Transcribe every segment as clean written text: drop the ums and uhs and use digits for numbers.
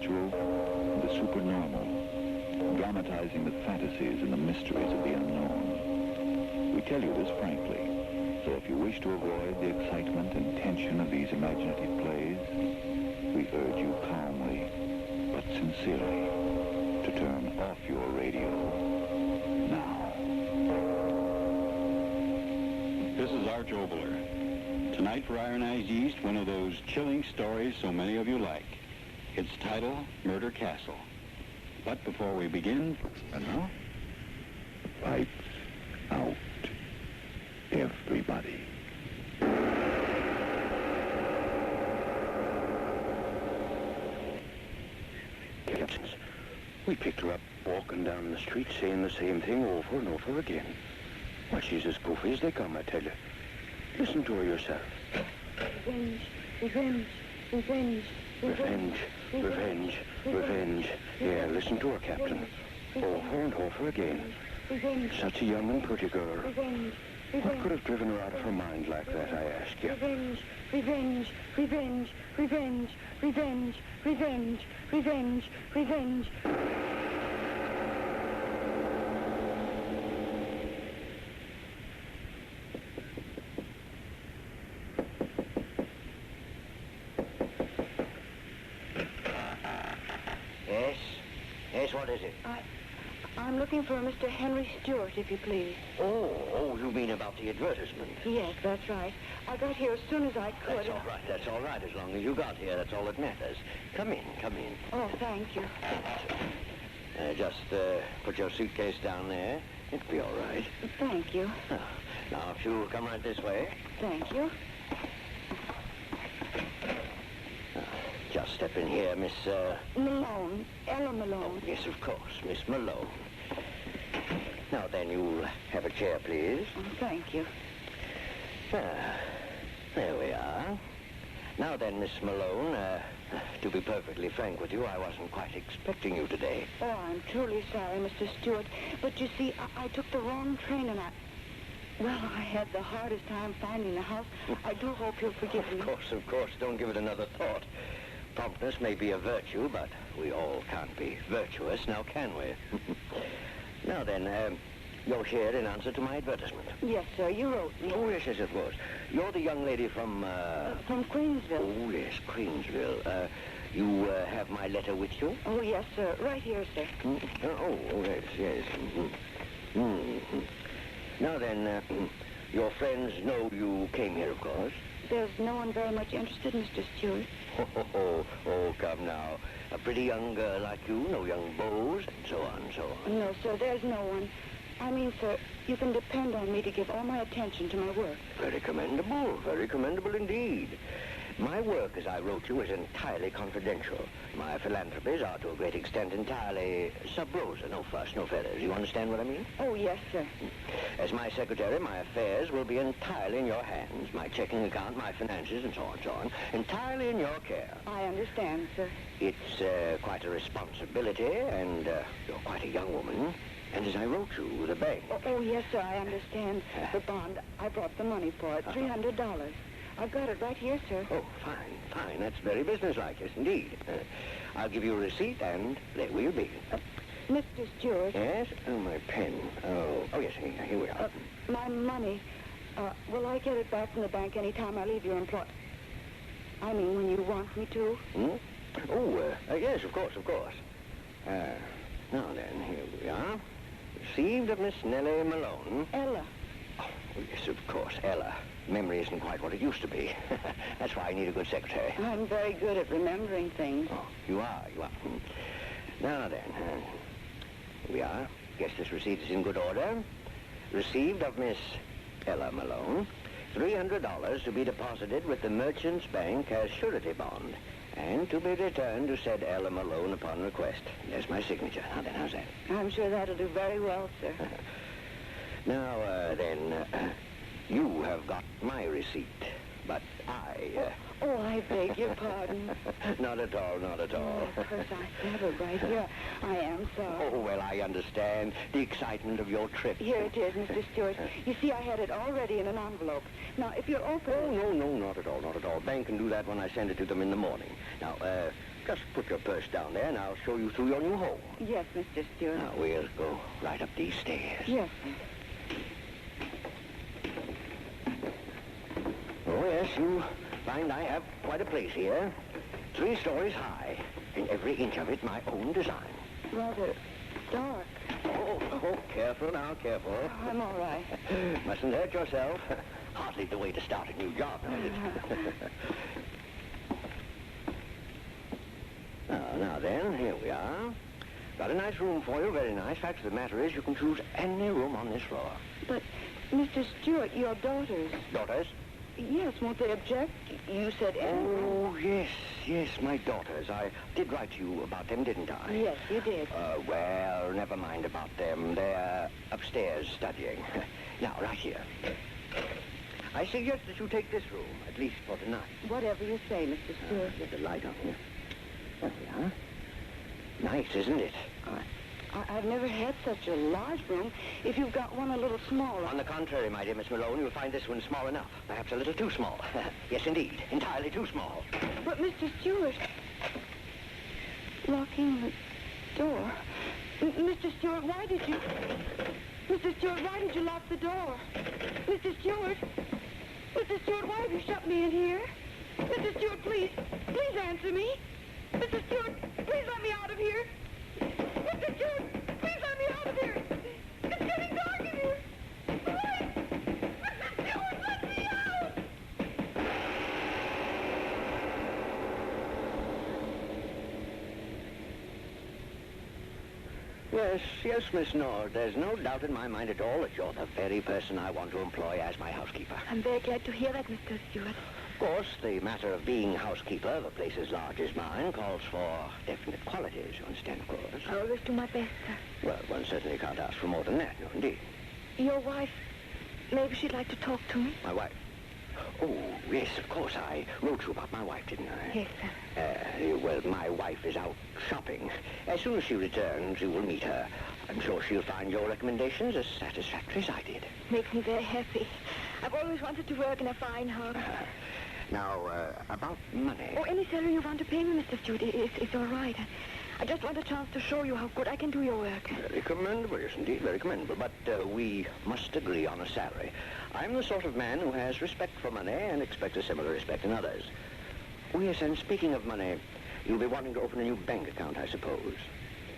supernatural and the supernormal, dramatizing the fantasies and the mysteries of the unknown. We tell you this frankly, so if you wish to avoid the excitement and tension of these imaginative plays, we urge you calmly, but sincerely, to turn off your radio now. This is Arch Obler. Tonight for Ironized Yeast, one of those chilling stories so many of you like. Its title, Murder Castle. But before we begin, Lights out, everybody. We picked her up walking down the street saying the same thing over and over again. Why, she's as goofy as they come, I tell you. Listen to her yourself. Revenge, revenge, revenge, Revenge, revenge, revenge. Yeah, listen to her, Captain. Over and over again. revenge, Such a young and pretty girl. revenge, What could have driven her out of her mind like that, I ask you? revenge, revenge, revenge, revenge, revenge, revenge, revenge, revenge. Yes, what is it? I'm looking for a Mr. Henry Stewart, if you please. Oh, you mean about the advertisement? Yes, that's right. I got here as soon as I could. That's all right. As long as you got here, that's all that matters. Come in. Oh, thank you. Just put your suitcase down there. It'll be all right. Thank you. Now, if you come right this way. Thank you. Just step in here, Miss... Malone. Ella Malone. Oh, yes, of course, Miss Malone. Now then, you'll have a chair, please. Oh, thank you. There we are. Now then, Miss Malone, to be perfectly frank with you, I wasn't quite expecting you today. Oh, I'm truly sorry, Mr. Stewart. But you see, I took the wrong train and I had the hardest time finding the house. I do hope you'll forgive me. Of course. Don't give it another thought. Promptness may be a virtue, but we all can't be virtuous, now can we? Now then, you're here in answer to my advertisement. Yes, sir, you wrote me. Oh, yes, of course. You're the young lady from, From Queensville. Oh, yes, Queensville. You have my letter with you? Oh, yes, sir. Right here, sir. Oh, yes. Mm-hmm. Now then, your friends know you came here, of course. There's no one very much interested, Mr. Stewart. Oh, come now. A pretty young girl like you, no young beaux, and so on. No, sir, there's no one. I mean, sir, you can depend on me to give all my attention to my work. Very commendable indeed. My work, as I wrote you, is entirely confidential. My philanthropies are, to a great extent, entirely sub rosa, no fuss, no feathers. You understand what I mean? Oh, yes, sir. As my secretary, my affairs will be entirely in your hands. My checking account, my finances, and so on, entirely in your care. I understand, sir. It's quite a responsibility, and you're quite a young woman. And as I wrote you, the bank... Oh, yes, sir, I understand. The bond, I brought the money for it, $300. I've got it right here, sir. Oh, fine. That's very businesslike, yes, indeed. I'll give you a receipt, and there we'll be. Mr. Stewart. Yes? Oh, my pen. Oh, yes, here we are. My money. Will I get it back from the bank any time I leave your employ? I mean, when you want me to? Oh, yes, of course. Now then, here we are. Received of Miss Nellie Malone. Ella. Oh, yes, of course, Ella. Memory isn't quite what it used to be. That's why I need a good secretary. I'm very good at remembering things. Oh, you are. Now then, here we are. Guess this receipt is in good order. Received of Miss Ella Malone, $300 to be deposited with the Merchants Bank as surety bond, and to be returned to said Ella Malone upon request. There's my signature. Now then, how's that? I'm sure that'll do very well, sir. Now, then, you have got my receipt, but I... Oh, I beg your pardon. Not at all. Of course, I have it right here. I am sorry. Oh, well, I understand the excitement of your trip. Here it is, Mr. Stewart. You see, I had it already in an envelope. Now, if you're open... Oh, no, not at all. Bank can do that when I send it to them in the morning. Now, just put your purse down there, and I'll show you through your new home. Yes, Mr. Stewart. Now, we'll go right up these stairs. Yes, sir. Oh, yes, you find I have quite a place here. 3 stories high, and every inch of it my own design. Rather dark. Oh, careful now, careful. Oh, I'm all right. Mustn't hurt yourself. Hardly the way to start a new job, is it? Now then, here we are. Got a nice room for you, very nice. Fact of the matter is, you can choose any room on this floor. But, Mr. Stewart, your daughters... Daughters? Yes, won't they object? You said... Oh, yes, my daughters. I did write to you about them, didn't I? Yes, you did. Well, never mind about them. They're upstairs studying. Now, right here. I suggest that you take this room, at least for tonight. Whatever you say, Mr. Stewart. Get the light on here. There we are. Nice, isn't it? I've never had such a large room. If you've got one a little smaller... On the contrary, my dear Miss Malone, you'll find this one small enough. Perhaps a little too small. Yes, indeed. Entirely too small. But, Mr. Stewart... Locking the door... Mr. Stewart, why did you... Mr. Stewart, why did you lock the door? Mr. Stewart? Mr. Stewart, why have you shut me in here? Mr. Stewart, please answer me. Mr. Stewart, please let me out of here. Mr. Stewart, please let me out of here. It's getting dark in here. Please. Mr. Stewart, let me out. Yes, Miss Nord. There's no doubt in my mind at all that you're the very person I want to employ as my housekeeper. I'm very glad to hear that, Mr. Stewart. Of course, the matter of being housekeeper of a place as large as mine calls for definite qualities, you understand, of course. I always do my best, sir. Well, one certainly can't ask for more than that, no, indeed. Your wife, maybe she'd like to talk to me. My wife? Oh, yes, of course. I wrote you about my wife, didn't I? Yes, sir. Well, my wife is out shopping. As soon as she returns, you will meet her. I'm sure she'll find your recommendations as satisfactory as I did. Makes me very happy. I've always wanted to work in a fine house. Now, about money. Oh, any salary you want to pay me, Mr. Stewart, it's all right. I just want a chance to show you how good I can do your work. Very commendable, yes, indeed, very commendable. But we must agree on a salary. I'm the sort of man who has respect for money and expects a similar respect in others. Oh, yes, and speaking of money, you'll be wanting to open a new bank account, I suppose.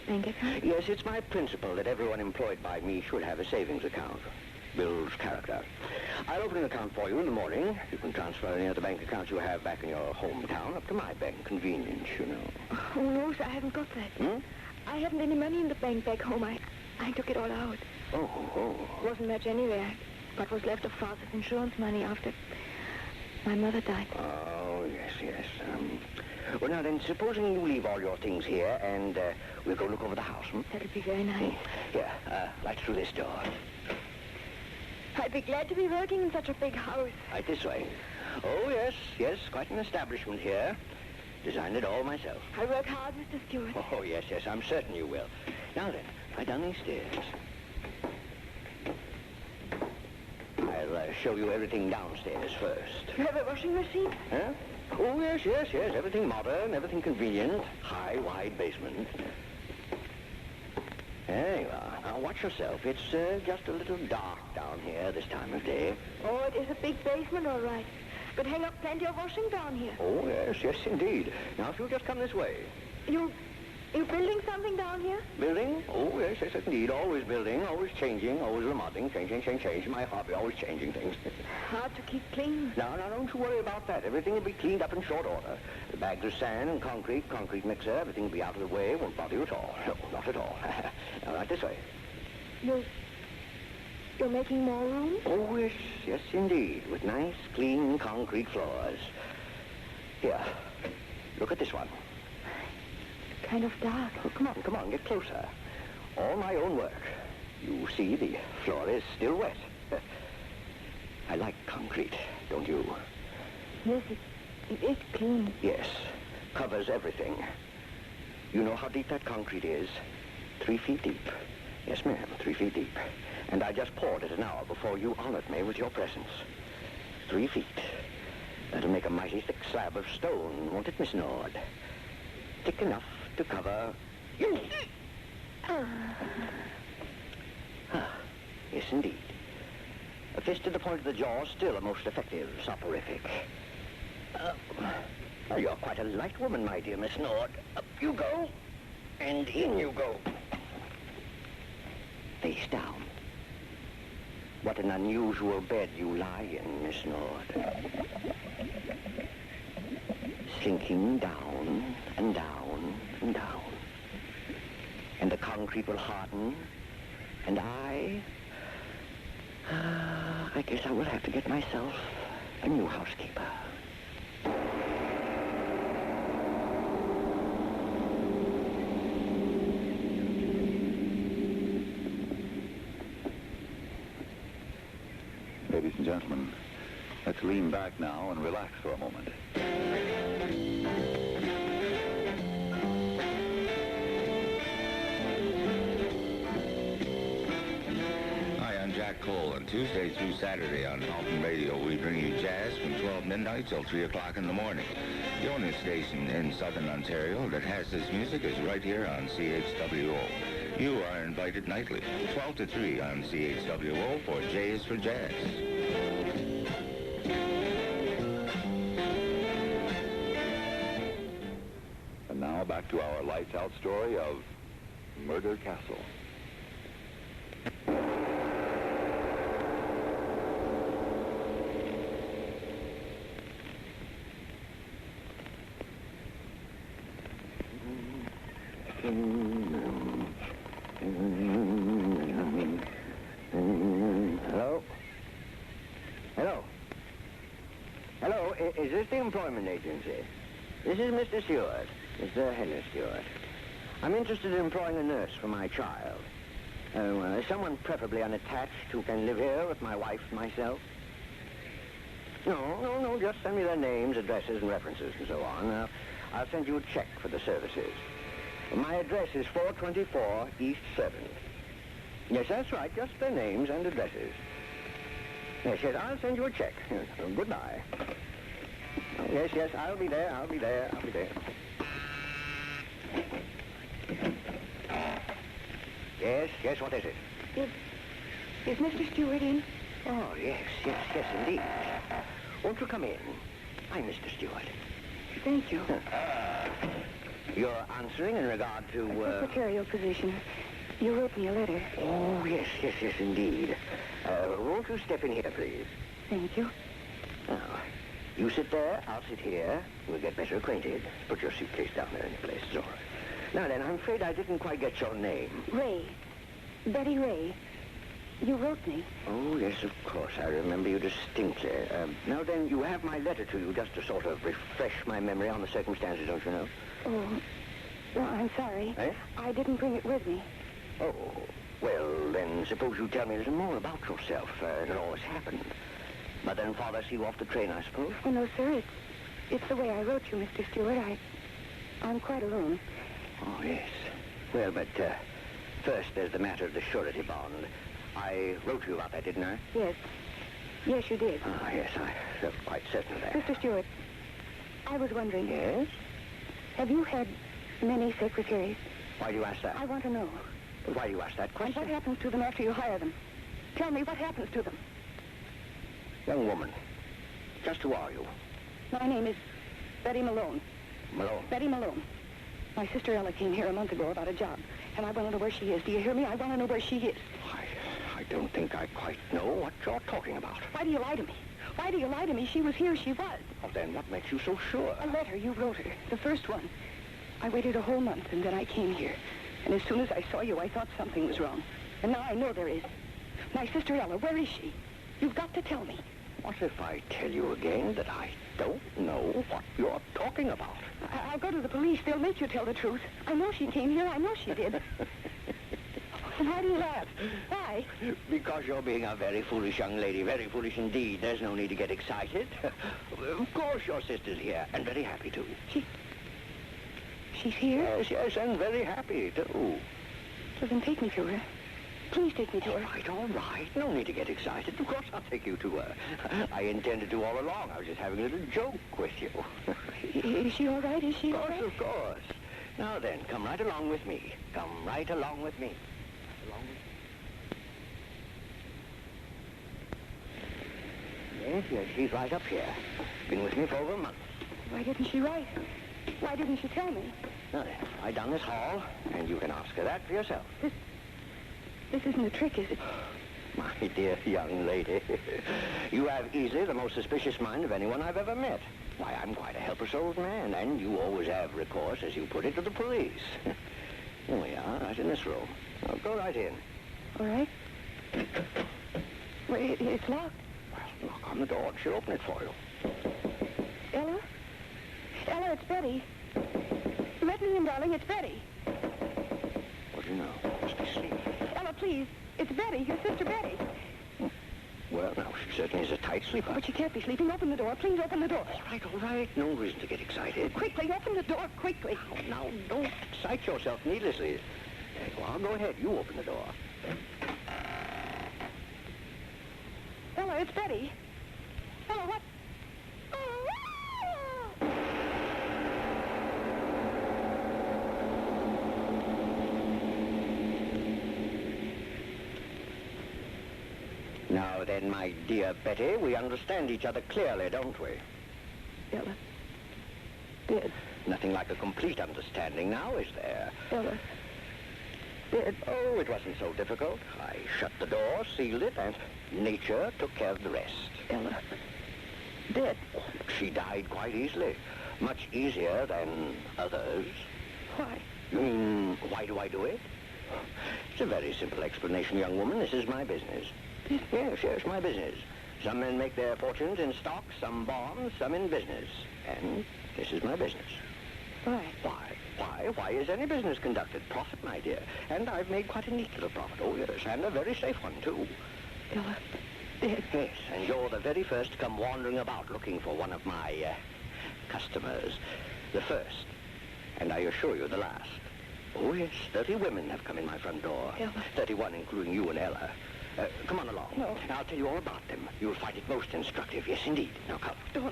Bank account? Yes, it's my principle that everyone employed by me should have a savings account. Builds character. I'll open an account for you in the morning. You can transfer any other bank accounts you have back in your hometown up to my bank. Convenience, you know. Oh, no, sir, I haven't got that. I haven't any money in the bank back home. I took it all out. Oh. Wasn't much anywhere. What was left of Father's insurance money after my mother died. Oh, yes. Well, now then, supposing you leave all your things here and we'll go look over the house, That'll be very nice. Here, right through this door. I'd be glad to be working in such a big house. Right this way. Oh, yes, quite an establishment here. Designed it all myself. I work hard, Mr. Stewart. Oh, yes, I'm certain you will. Now then, right down these stairs. I'll show you everything downstairs first. You have a washing machine? Huh? Oh, yes. Everything modern, everything convenient. High, wide basement. There you are. Now, watch yourself. It's just a little dark down here this time of day. Oh, it is a big basement, all right. But hang up plenty of washing down here. Oh, yes, indeed. Now, if you'll just come this way. You building something down here? Building? Oh, yes, indeed. Always building, always changing, always remodeling. Change. My hobby, always changing things. Hard to keep clean. Now, don't you worry about that. Everything will be cleaned up in short order. The bags of sand and concrete mixer, everything will be out of the way. Won't bother you at all. No, not at all. Now, right this way. You're making more room? Oh, yes, indeed. With nice, clean concrete floors. Here, look at this one. Kind of dark. Oh, come on, get closer. All my own work. You see, the floor is still wet. I like concrete, don't you? Yes, it is clean. Yes, covers everything. You know how deep that concrete is? 3 feet deep. Yes, ma'am, 3 feet deep. And I just poured it an hour before you honored me with your presence. 3 feet. That'll make a mighty thick slab of stone, won't it, Miss Nord? thick enough to cover you. Yes, indeed. A fist to the point of the jaw, still a most effective soporific. Well, you're quite a light woman, my dear Miss Nord. Up you go, and in you go. Face down. What an unusual bed you lie in, Miss Nord. Sinking down and down and down. And the concrete will harden, and I guess I will have to get myself a new housekeeper. Ladies and gentlemen, let's lean back now and relax for a moment. Cole. On Tuesday through Saturday on Alton Radio, we bring you jazz from 12 midnight till 3 o'clock in the morning. The only station in southern Ontario that has this music is right here on CHWO. You are invited nightly, 12 to 3 on CHWO for J is for Jazz. And now back to our lights out story of Murder Castle. Hello? Hello? Hello, is this the employment agency? This is Mr. Stewart, Mr. Henry Stewart. I'm interested in employing a nurse for my child. Someone preferably unattached who can live here with my wife and myself. No, just send me their names, addresses, and references, and so on. I'll send you a check for the services. My address is 424 East 7th. Yes, that's right, just their names and addresses. Yes, I'll send you a check. Yes, goodbye. Yes, I'll be there. Yes, what is it? Is Mr. Stewart in? Oh, yes, indeed. Won't you come in? I'm Mr. Stewart. Thank you. You're answering in regard to, Secretarial position. You wrote me a letter. Oh, yes, indeed. Won't you step in here, please? Thank you. Now, you sit there, I'll sit here. We'll get better acquainted. Put your suitcase down there in your place. It's all right. Now then, I'm afraid I didn't quite get your name. Ray. Betty Ray. You wrote me. Oh, yes, of course. I remember you distinctly. Now then, you have my letter to you just to sort of refresh my memory on the circumstances, don't you know? Oh, well, I'm sorry. Eh? I didn't bring it with me. Oh, well, then suppose you tell me a little more about yourself and all that's happened. Mother and father see you off the train, I suppose? Oh, no, sir. It's the way I wrote you, Mr. Stewart. I'm quite alone. Oh, yes. Well, but first there's the matter of the surety bond. I wrote you about that, didn't I? Yes. Yes, you did. Ah, yes, I felt quite certain of that. Mr. Stewart, I was wondering... Yes? Have you had many secretaries? Why do you ask that? I want to know. Why do you ask that And question? what happens to them after you hire them? Tell me what happens to them. Young woman, just who are you? My name is Betty Malone. Malone. Betty Malone. My sister Ella came here a month ago about a job, and I want to know where she is. Do you hear me? I want to know where she is. I don't think I quite know what you're talking about. Why do you lie to me? Why do you lie to me? She was here. She was. Well, then what makes you so sure? A letter. You wrote her. The first one. I waited a whole month, and then I came here. And as soon as I saw you, I thought something was wrong. And now I know there is. My sister Ella, where is she? You've got to tell me. What if I tell you again that I don't know what you're talking about? I'll go to the police. They'll make you tell the truth. I know she came here. I know she did. Why do you laugh? Why? Because you're being a very foolish young lady. Very foolish indeed. There's no need to get excited. Of course your sister's here, and very happy too. She's here? Yes, and very happy too. Well, then take me to her. Please take me to her. All right. No need to get excited. Of course I'll take you to her. I intended to all along. I was just having a little joke with you. Is she all right? Is she all right? Of course. Now then, come right along with me. Come right along with me. Along with me. Yes, she's right up here. Been with me for over a month. Why didn't she write? Why didn't she tell me? Now then, right down this hall, and you can ask her that for yourself. This isn't a trick, is it? My dear young lady, you have easily the most suspicious mind of anyone I've ever met. Why, I'm quite a helpless old man, and you always have recourse, as you put it, to the police. Here we are, right in this room. Now, go right in. All right. Wait, it's locked. Well, knock on the door, and she'll open it for you. Ella? Ella, it's Betty. Let me in, darling, it's Betty. What do you know? Must be asleep. Ella, please. It's Betty, your sister Betty. Well, now, she certainly is a tight sleeper. But she can't be sleeping. Open the door. Please open the door. All right. No reason to get excited. Quickly, open the door, quickly. Now, don't excite yourself needlessly. Well, go ahead. You open the door. Ella, it's Betty. Ella, what? Now then, my dear Betty, we understand each other clearly, don't we? Ella. Dead. Nothing like a complete understanding now, is there? Ella. Dead. Oh, it wasn't so difficult. I shut the door, sealed it, and nature took care of the rest. Ella. Dead. She died quite easily. Much easier than others. Why? You mean, why do I do it? It's a very simple explanation, young woman. This is my business. Yes, my business. Some men make their fortunes in stocks, some bonds, some in business. And this is my business. Why? Why is any business conducted? Profit, my dear. And I've made quite a neat little profit. Oh, yes, and a very safe one, too. Ella. Dead. Yes, and you're the very first to come wandering about looking for one of my, customers. The first. And I assure you, the last. Oh, yes, 30 women have come in my front door. Ella. 31, including you and Ella. Come on along. No. I'll tell you all about them. You'll find it most instructive. Yes, indeed. Now, come.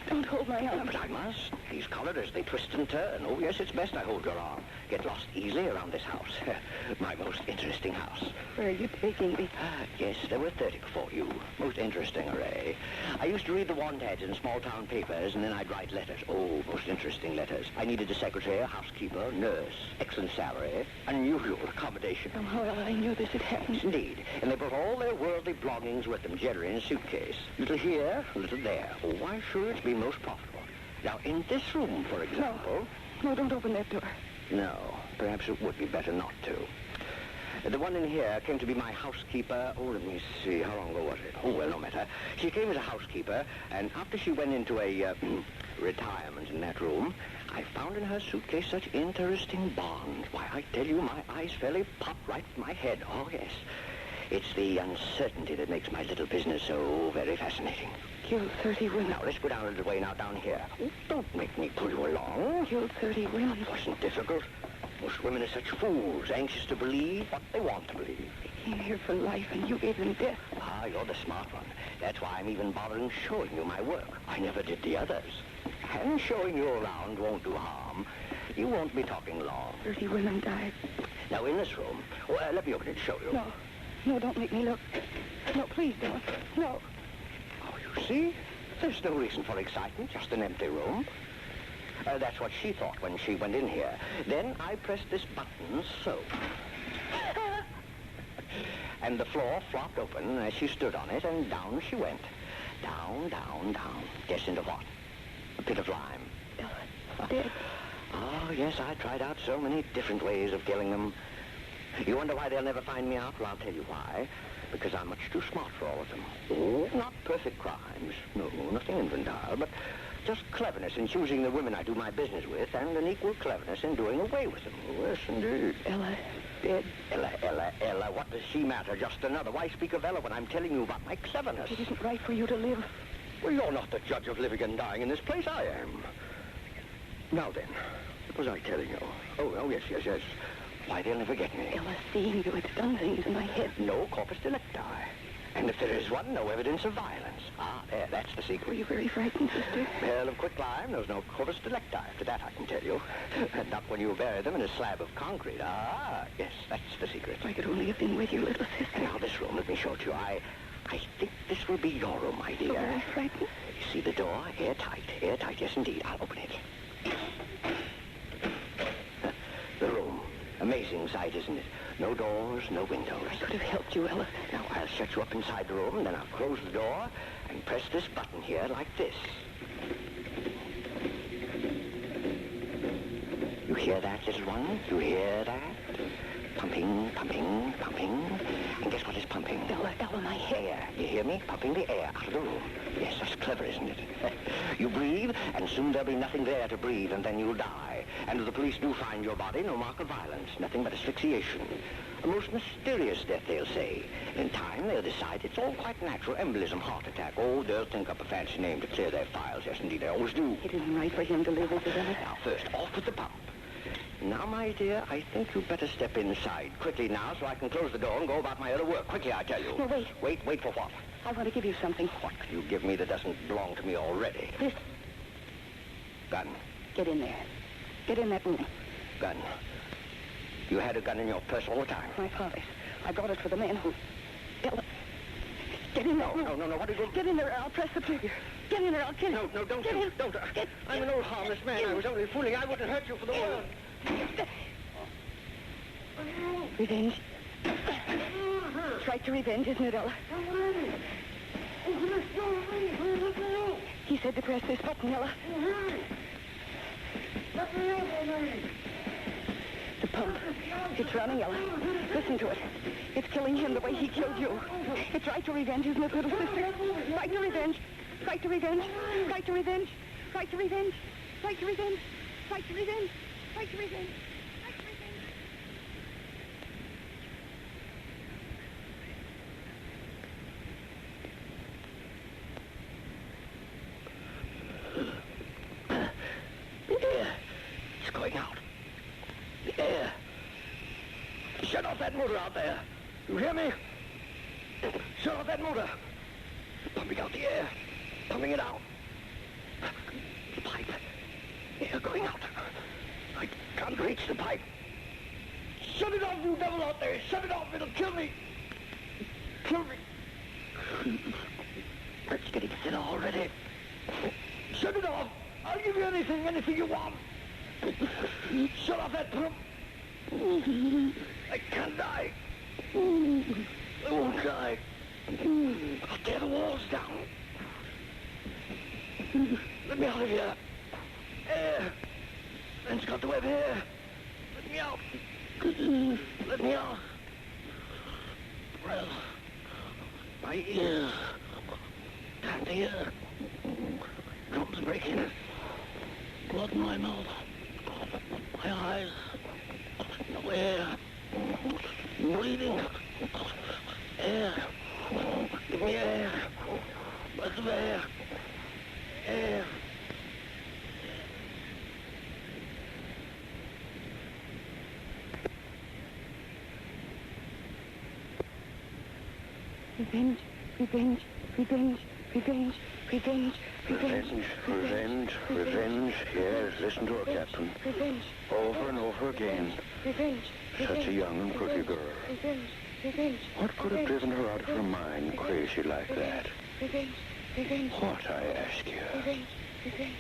Don't hold my arm. But I must. These collars, they twist and turn. Oh, yes, it's best I hold your arm. Get lost easily around this house. My most interesting house. Where are you taking me? Yes, there were 30 before you. Most interesting array. I used to read the want ads in small-town papers, and then I'd write letters. Oh, most interesting letters. I needed a secretary, a housekeeper, nurse, excellent salary, unusual accommodation. Somehow, Ella, I knew this had happened. Indeed. And they brought all their worldly belongings with them, generally in a suitcase. Little here, little there. Oh, why, sure, it's been most profitable. Now, in this room, for example... No, don't open that door. No, perhaps it would be better not to. The one in here came to be my housekeeper. Oh, let me see. How long ago was it? Oh, well, no matter. She came as a housekeeper, and after she went into a retirement in that room, I found in her suitcase such interesting bonds. Why, I tell you, my eyes fairly popped right from my head. Oh, yes. It's the uncertainty that makes my little business so very fascinating. Killed 30 women. Now, let's go down a little way now, down here. Oh, don't make me pull you along. Killed 30 women. It wasn't difficult. Most women are such fools, anxious to believe what they want to believe. They came here for life, and you gave them death. Ah, you're the smart one. That's why I'm even bothering showing you my work. I never did the others. And showing you around won't do harm. You won't be talking long. 30 women died. Now, in this room... Well, let me open it and show you. No, don't make me look. No, please don't. No. Oh, you see? There's no reason for excitement, just an empty room. That's what she thought when she went in here. Then I pressed this button, so. And the floor flopped open as she stood on it, and down she went. Down, down, down. Guess into what? A pit of lime. Dead. Oh, yes, I tried out so many different ways of killing them. You wonder why they'll never find me out? Well, I'll tell you why. Because I'm much too smart for all of them. Oh, not perfect crimes. No, nothing infantile, but just cleverness in choosing the women I do my business with, and an equal cleverness in doing away with them. Yes, indeed. Ella, dead. Ella, what does she matter? Just another. Why speak of Ella when I'm telling you about my cleverness? It isn't right for you to live. Well, you're not the judge of living and dying in this place. I am. Now then, what was I telling you? Oh, yes. Why, they'll never get me. Ella, seeing you, it's done things in my head. No corpus delicti. And if there is one, no evidence of violence. Ah, There, that's the secret. Were you very frightened, sister? Well, of quicklime, there was no corpus delicti after that, I can tell you. Not when you bury them in a slab of concrete. Ah, yes, that's the secret. If I could only have been with you, little sister. And now this room, let me show it to you. I think this will be your room, my dear. So very frightened. You see the door? Airtight. Airtight, yes, indeed. I'll open it. The room. Amazing sight, isn't it? No doors, no windows. I could have helped you, Ella. Now, I'll shut you up inside the room, then I'll close the door and press this button here like this. You hear that, little one? You hear that? Pumping, pumping, pumping. And guess what is pumping? Ella, my hair. Air. You hear me? Pumping the air out of the room. Yes, that's clever, isn't it? You breathe, and soon there'll be nothing there to breathe, and then you'll die. And if the police do find your body, no mark of violence, nothing but asphyxiation. A most mysterious death, they'll say. In time, they'll decide it's all quite natural. Embolism, heart attack. Oh, they'll think up a fancy name to clear their files. Yes, indeed, they always do. It isn't right for him to live, is it, Ella? Now, first, off with the pump. Now, my dear, I think you'd better step inside. Quickly now, so I can close the door and go about my other work. Quickly, I tell you. No, wait. Wait for what? I want to give you something. What can you give me that doesn't belong to me already? This. Gun. Get in there. Get in that room. Gun. You had a gun in your purse all the time. My father's. I brought it for the man who... Ella, get in there. No, what are you doing? Get in there, I'll press the trigger. Get in there, I'll kill you. No, don't. Get in. Don't. I'm an old harmless man. I was only fooling. I wouldn't hurt you for the world. Revenge. It's right to revenge, isn't it, Ella? He said to press this button, Ella. The pump. It's running, Ella. Listen to it. It's killing him the way he killed you. It's right to revenge, isn't it, little sister? Right to revenge. Right to revenge. Right to revenge. Right to revenge. Right to revenge. Right to revenge. Right to revenge. It's going out. The air. Shut off that motor out there. You hear me? Shut off that motor. Pumping out the air. Pumping it out. The pipe. Air going out. I can't reach the pipe. Shut it off, you devil out there. Shut it off. It'll kill me. Kill me. It's getting thinner already. Shut it off. I'll give you anything you want. Shut off that pump. I can't die. I won't die. I'll tear the walls down. Let me out of here. Air. Ben's got the web here. Let me out. Let me out. Well, my ears. Can't hear. Drums breaking. Blood in my mouth. My eyes. No air. Bleeding. Air. Give me air. Breath of air. Air. Revenge, revenge, revenge, revenge, revenge, revenge. Revenge. Yes, listen to her, Captain. Revenge. Over and over again. Revenge. Such a young and pretty girl. Revenge. Revenge. What could have driven her out of her mind crazy like that? Revenge. Revenge. What, I ask you? Revenge. Revenge.